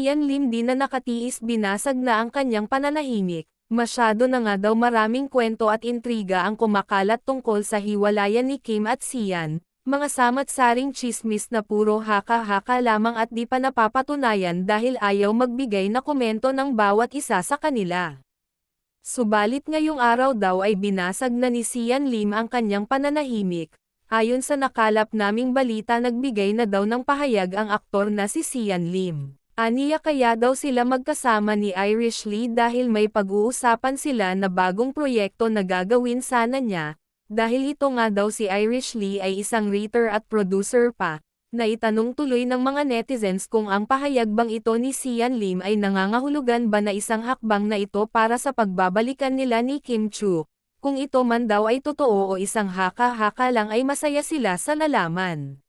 Sian Lim di na nakatiis, binasag na ang kanyang pananahimik. Masyado na nga daw maraming kwento at intriga ang kumakalat tungkol sa hiwalayan ni Kim at Sian, mga samat-saring tsismis na puro haka-haka lamang at di pa napapatunayan dahil ayaw magbigay na komento ng bawat isa sa kanila. Subalit ngayong araw daw ay binasag na ni Sian Lim ang kanyang pananahimik. Ayon sa nakalap naming balita, nagbigay na daw ng pahayag ang aktor na si Sian Lim. Aniya kaya daw sila magkasama ni Irish Lee dahil may pag-uusapan sila na bagong proyekto na gagawin sana niya, dahil ito nga daw si Irish Lee ay isang writer at producer pa. Naitanong tuloy ng mga netizens kung ang pahayag bang ito ni Sian Lim ay nangangahulugan ba na isang hakbang na ito para sa pagbabalikan nila ni Kim Chu. Kung ito man daw ay totoo o isang haka-haka lang ay masaya sila sa nalaman.